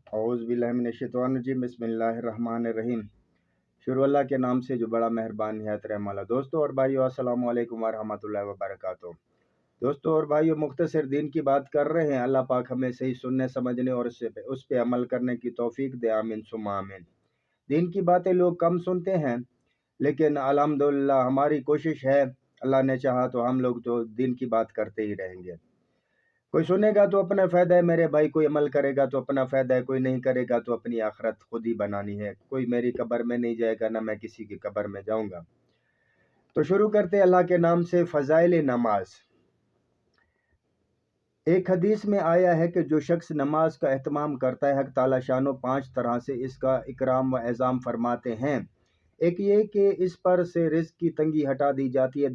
औज़ बिल्लाहि मिनश्शैतानिर्रजीम बिस्मिल्लाहिर्रहमानिर्रहीम। शुरू अल्लाह के नाम से जो बड़ा मेहरबान निहायत रहम वाला। दोस्तों और भाइयों, अस्सलामु अलैकुम वरहमतुल्लाहि वबरकातुहू। दोस्तों और भाइयों, मुख्तसर दीन की बात कर रहे हैं। अल्लाह पाक हमें सही सुनने, समझने और उस पे अमल करने की तौफीक दे। आमीन सुम्मा आमीन। दीन की बातें लोग कम सुनते हैं, लेकिन अल्हम्दुलिल्लाह हमारी कोशिश है, अल्लाह ने चाहा तो हम लोग तो दीन की बात करते ही रहेंगे। कोई सुनेगा तो अपना फ़ायदा है मेरे भाई, कोई अमल करेगा तो अपना फ़ायदा है, कोई नहीं करेगा तो अपनी आखिरत खुद ही बनानी है। कोई मेरी कब्र में नहीं जाएगा, ना मैं किसी की कब्र में जाऊंगा। तो शुरू करते अल्लाह के नाम से। फ़ज़ाइल नमाज। एक हदीस में आया है कि जो शख्स नमाज का एहतमाम करता है, हक़ ताला शानो 5 तरह से इसका इकराम व एज़ाम फरमाते हैं। एक ये कि इस पर से रिज़्क़ की तंगी हटा दी जाती है।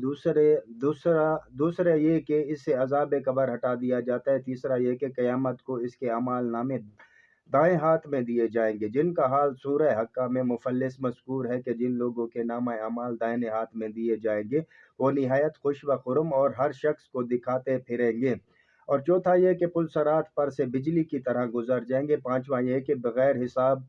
दूसरा ये कि इससे अज़ाब कब्र हटा दिया जाता है। तीसरा ये कि क़यामत को इसके अमाल नामे दाएं हाथ में दिए जाएंगे, जिनका हाल सूरह हक्का में मुफल्लिस मज़कूर है कि जिन लोगों के नामा अमाल दाहिने हाथ में दिए जाएंगे वो निहायत खुश व खुर्म और हर शख्स को दिखाते फिरेंगे। और चौथा यह कि पुलसरात पर से बिजली की तरह गुजर जाएंगे। पांचवा यह कि बगैर हिसाब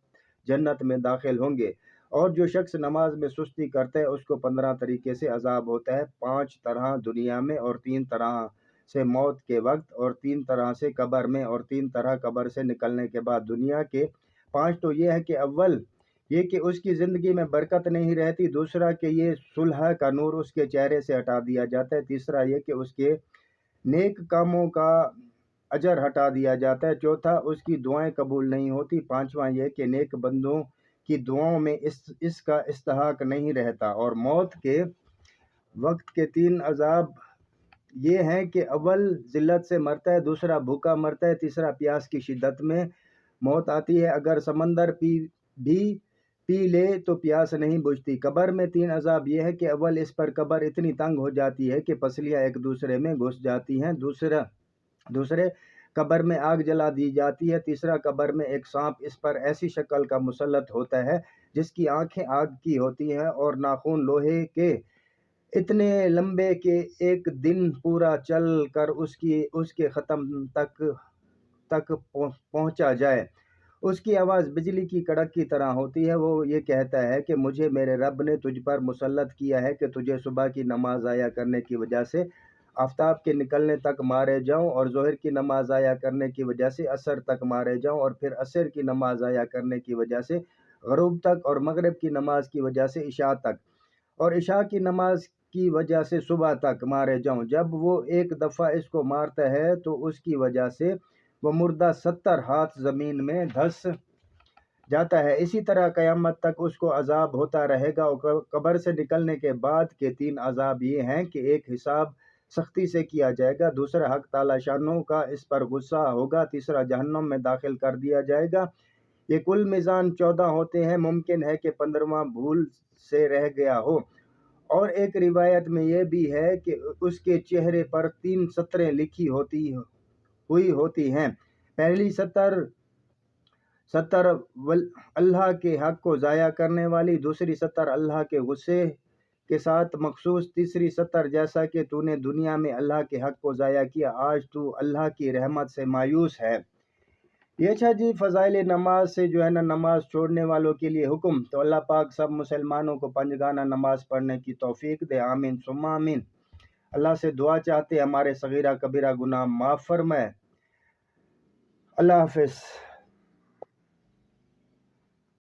जन्नत में दाखिल होंगे। और जो शख्स नमाज में सुस्ती करता है उसको 15 तरीके से अजाब होता है। 5 तरह दुनिया में, और 3 तरह से मौत के वक्त, और 3 तरह से कब्र में, और 3 तरह कब्र से निकलने के बाद। दुनिया के 5 तो ये है कि अव्वल ये कि उसकी ज़िंदगी में बरकत नहीं रहती। दूसरा कि ये सुलह का नूर उसके चेहरे से हटा दिया जाता है। तीसरा ये कि उसके नेक कामों का अजर हटा दिया जाता है। चौथा, उसकी दुआएं कबूल नहीं होती। पांचवा यह कि नेक बंदों की दुआओं में इसका इस्तेहाक नहीं रहता। और मौत के वक्त के 3 अजाब ये हैं कि अव्वल जिल्लत से मरता है, दूसरा भूखा मरता है, तीसरा प्यास की शिद्दत में मौत आती है। अगर समंदर पी ले तो प्यास नहीं बुझती। कब्र में 3 अजाब यह है कि अव्वल इस पर कब्र इतनी तंग हो जाती है कि पसलियाँ एक दूसरे में घुस जाती हैं। दूसरे कब्र में आग जला दी जाती है। तीसरा, कब्र में एक सांप इस पर ऐसी शक्ल का मुसल्लत होता है जिसकी आंखें आग की होती हैं और नाखून लोहे के इतने लंबे कि एक दिन पूरा चल कर उसके ख़त्म तक पहुंचा जाए। उसकी आवाज़ बिजली की कड़क की तरह होती है। वो ये कहता है कि मुझे मेरे रब ने तुझ पर मुसल्लत किया है कि तुझे सुबह की नमाज आया करने की वजह से आफताब के निकलने तक मारे जाऊं, और ज़ोहर की नमाज आया करने की वजह से असर तक मारे जाऊं, और फिर असर की नमाज आया करने की वजह से गरूब तक, और मगरिब की नमाज की वजह से इशा तक, और इशा की नमाज की वजह से सुबह तक मारे जाऊं। जब वो एक दफ़ा इसको मारता है तो उसकी वजह से वो मुर्दा 70 हाथ ज़मीन में धंस जाता है। इसी तरह क़यामत तक उसको अजाब होता रहेगा। और कब्र से निकलने के बाद के 3 अजाब ये हैं कि एक, हिसाब सख्ती से किया जाएगा। दूसरा, हक़ ताला शानों का इस पर गुस्सा होगा। तीसरा, जहन्नम में दाखिल कर दिया जाएगा। ये कुल मिज़ान 14 होते हैं। मुमकिन है कि 15वां भूल से रह गया हो। और एक रिवायत में यह भी है कि उसके चेहरे पर 3 सतरें लिखी हुई होती हैं। पहली सतर अल्लाह के हक को ज़ाया करने वाली, दूसरी सतर अल्लाह के गुस्से के साथ मखसूस, तीसरी सतर जैसा कि तूने दुनिया में अल्लाह के हक को ज़ाया किया, आज तू अल्लाह की रहमत से मायूस है। ये अच्छा जी, फ़ज़ाइल नमाज से जो है ना, नमाज छोड़ने वालों के लिए हुक्म। तो अल्लाह पाक सब मुसलमानों को पंजगाना नमाज पढ़ने की तौफीक दे। आमीन सुम्मा आमीन। अल्लाह से दुआ चाहते हमारे सगीरा कबीरा गुनाह माफ़ फरमाए। अल्लाह हाफ़िज़।